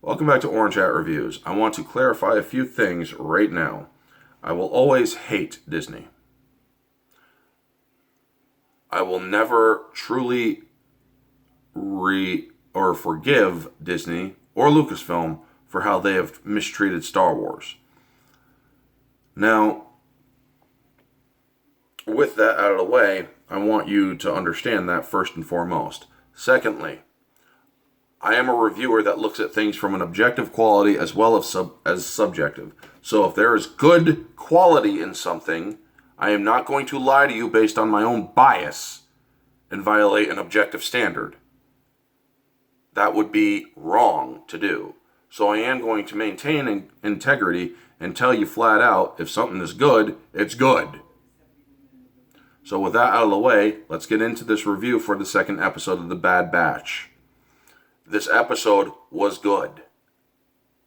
Welcome back to Orange Hat Reviews. I want to clarify a few things right now. I will always hate Disney. I will never truly forgive Disney or Lucasfilm for how they have mistreated Star Wars. Now, with that out of the way, I want you to understand that first and foremost. Secondly, I am a reviewer that looks at things from an objective quality as well as subjective. So if there is good quality in something, I am not going to lie to you based on my own bias and violate an objective standard. That would be wrong to do. So I am going to maintain integrity and tell you flat out, if something is good, it's good. So with that out of the way, let's get into this review for the second episode of The Bad Batch. This episode was good.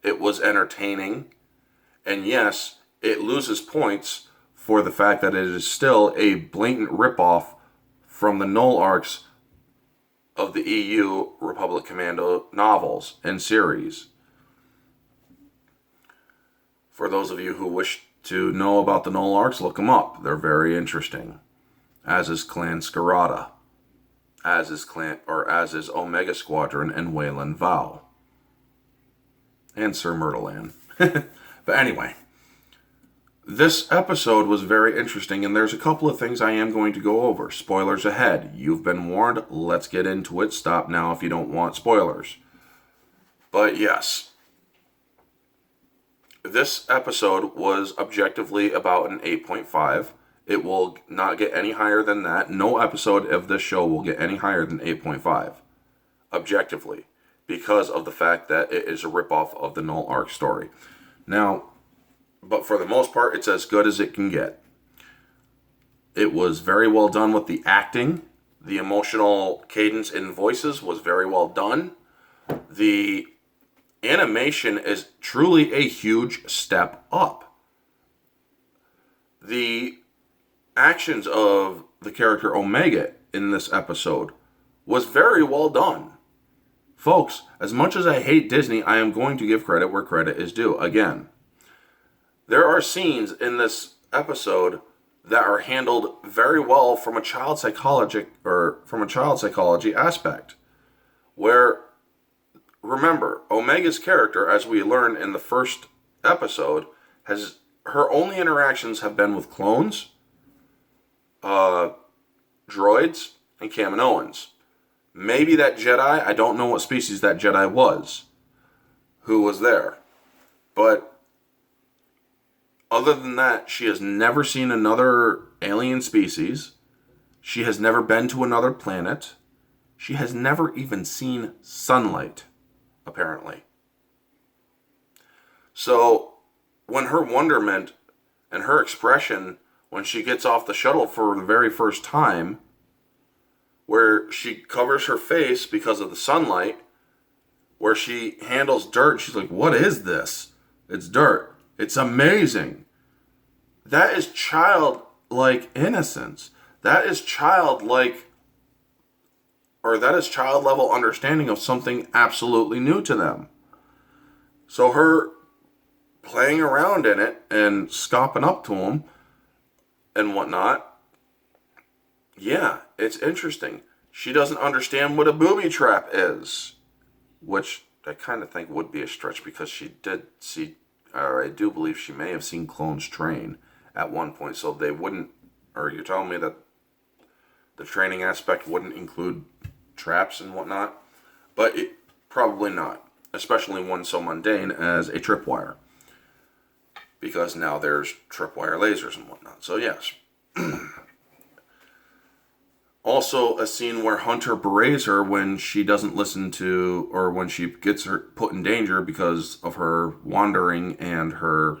It was entertaining. And yes, it loses points for the fact that it is still a blatant ripoff from the Null arcs of the EU Republic Commando novels and series. For those of you who wish to know about the Null arcs, look them up. They're very interesting. As is Clan Scarada. As is Omega Squadron and Wayland Vow. And Sir Myrtlean. But anyway, this episode was very interesting, and there's a couple of things I am going to go over. Spoilers ahead. You've been warned. Let's get into it. Stop now if you don't want spoilers. But yes, this episode was objectively about an 8.5. It will not get any higher than that. No episode of this show will get any higher than 8.5. Objectively. Because of the fact that it is a ripoff of the Null Arc story. Now, but for the most part, it's as good as it can get. It was very well done with the acting. The emotional cadence in voices was very well done. The animation is truly a huge step up. The actions of the character Omega in this episode was very well done. Folks, as much as I hate Disney, I am going to give credit where credit is due. Again, there are scenes in this episode that are handled very well from a child psychology aspect. Where, remember, Omega's character, as we learn in the first episode, her only interactions have been with clones, droids, and Kaminoans. Maybe that Jedi, I don't know what species that Jedi was, who was there. But other than that, she has never seen another alien species. She has never been to another planet. She has never even seen sunlight, apparently. So, when her wonderment and her expression when she gets off the shuttle for the very first time, where she covers her face because of the sunlight, where she handles dirt, she's like, what is this? It's dirt. It's amazing. That is childlike innocence. That is child level understanding of something absolutely new to them. So her playing around in it and scopping up to him and whatnot, yeah, it's interesting. She doesn't understand what a booby trap is, which I kind of think would be a stretch because she did see, or I do believe she may have seen clones train at one point, so they wouldn't, or you're telling me that the training aspect wouldn't include traps and whatnot? But it probably not, especially one so mundane as a tripwire. Because now there's tripwire lasers and whatnot. So yes. Also, a scene where Hunter berets her when she doesn't listen to, or when she gets her put in danger because of her wandering and her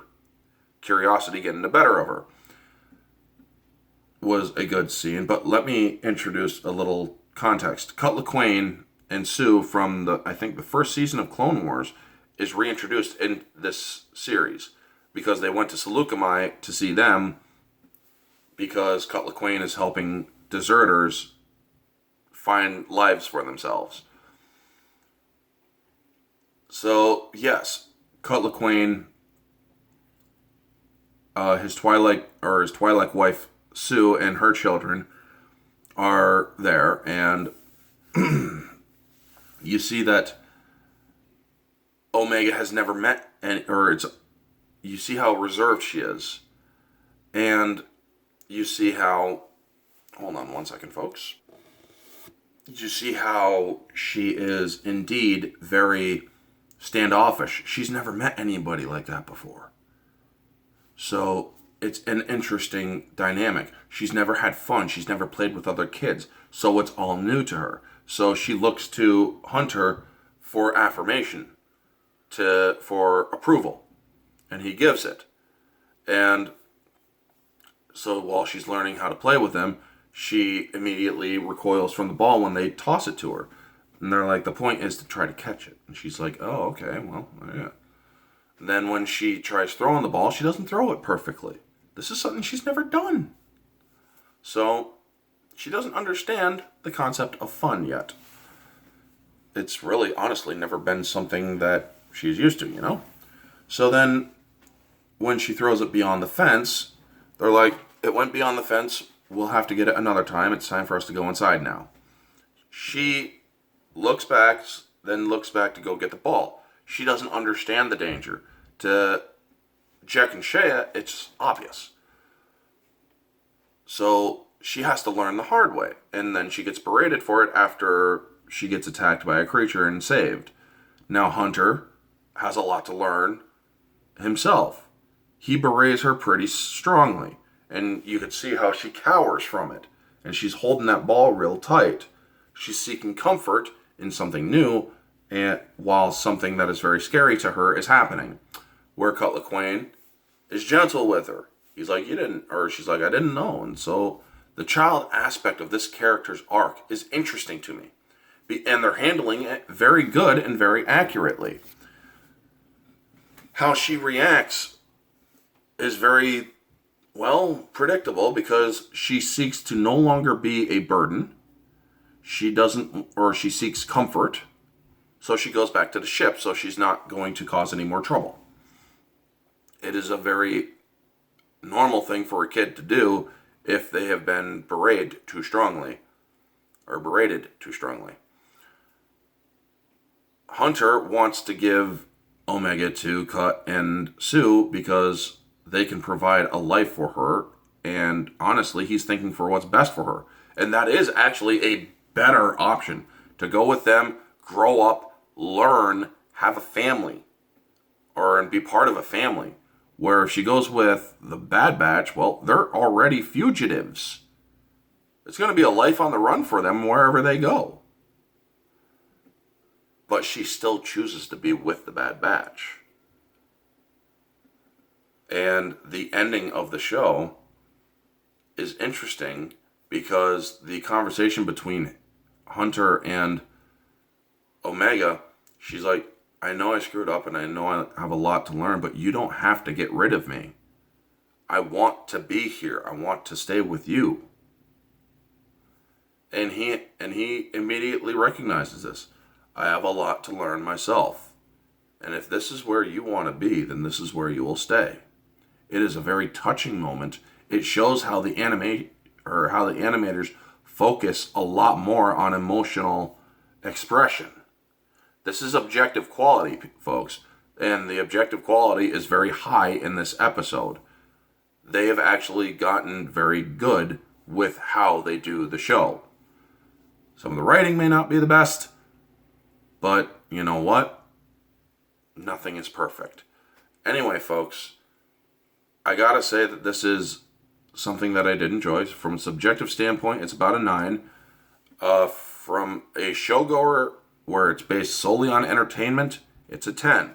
curiosity getting the better of her, was a good scene. But let me introduce a little context. Cut Lawquane and Sue from I think the first season of Clone Wars is reintroduced in this series because they went to Seleucami to see them because Cut Lawquane is helping deserters find lives for themselves. So, yes, Cutler Quain, his twi'lek wife, Sue, and her children are there, and you see that Omega has never met any, you see how reserved she is. And you see how, hold on one second, folks. You see how she is indeed very standoffish. She's never met anybody like that before. So it's an interesting dynamic. She's never had fun. She's never played with other kids. So it's all new to her. So she looks to Hunter for affirmation, for approval. And he gives it. And so while she's learning how to play with him, she immediately recoils from the ball when they toss it to her. And they're like, the point is to try to catch it. And she's like, oh, okay, well, yeah. And then when she tries throwing the ball, she doesn't throw it perfectly. This is something she's never done. So she doesn't understand the concept of fun yet. It's really, honestly, never been something that she's used to, you know? So then when she throws it beyond the fence, they're like, it went beyond the fence. We'll have to get it another time. It's time for us to go inside now. She looks back, then looks back to go get the ball. She doesn't understand the danger. To Jack and Shea, it's obvious. So she has to learn the hard way. And then she gets berated for it after she gets attacked by a creature and saved. Now Hunter has a lot to learn himself. He berets her pretty strongly. And you can see how she cowers from it. And she's holding that ball real tight. She's seeking comfort in something new, and while something that is very scary to her is happening. Where Cutler Quain is gentle with her. He's like, you didn't, or she's like, I didn't know. And so the child aspect of this character's arc is interesting to me. And they're handling it very good and very accurately. How she reacts is very, well, predictable, because she seeks to no longer be a burden. She seeks comfort. So she goes back to the ship, so she's not going to cause any more trouble. It is a very normal thing for a kid to do if they have been berated too strongly. Hunter wants to give Omega to Cut and Sue because they can provide a life for her, and honestly, he's thinking for what's best for her. And that is actually a better option, to go with them, grow up, learn, have a family, and be part of a family. Where if she goes with the Bad Batch, well, they're already fugitives. It's going to be a life on the run for them wherever they go. But she still chooses to be with the Bad Batch. And the ending of the show is interesting because the conversation between Hunter and Omega, she's like, I know I screwed up and I know I have a lot to learn, but you don't have to get rid of me. I want to be here. I want to stay with you. And he immediately recognizes this. I have a lot to learn myself. And if this is where you want to be, then this is where you will stay. It is a very touching moment. It shows how the animators focus a lot more on emotional expression. This is objective quality, folks, and the objective quality is very high in this episode. They have actually gotten very good with how they do the show. Some of the writing may not be the best, but you know what? Nothing is perfect. Anyway, folks, I gotta say that this is something that I did enjoy. From a subjective standpoint, it's about a 9. From a showgoer where it's based solely on entertainment, it's a 10.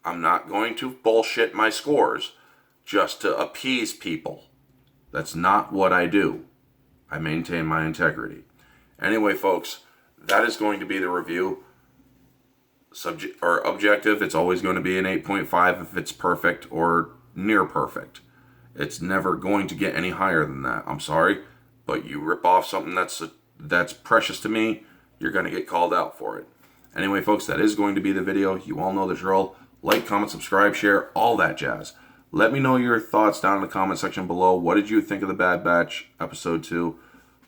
I'm not going to bullshit my scores just to appease people. That's not what I do. I maintain my integrity. Anyway, folks, that is going to be the review. Objective, it's always going to be an 8.5 if it's perfect or near perfect. It's never going to get any higher than that. I'm sorry, but you rip off something that's precious to me, you're going to get called out for it. Anyway, folks, that is going to be the video. You all know the drill. Like, comment, subscribe, share, all that jazz. Let me know your thoughts down in the comment section below. What did you think of the Bad Batch episode 2?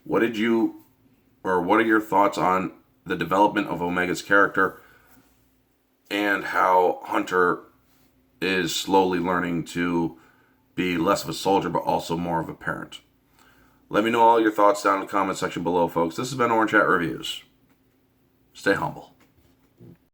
What are your thoughts on the development of Omega's character and how Hunter is slowly learning to be less of a soldier but also more of a parent? Let me know all your thoughts down in the comment section below, folks. This has been Orange Hat Reviews. Stay humble.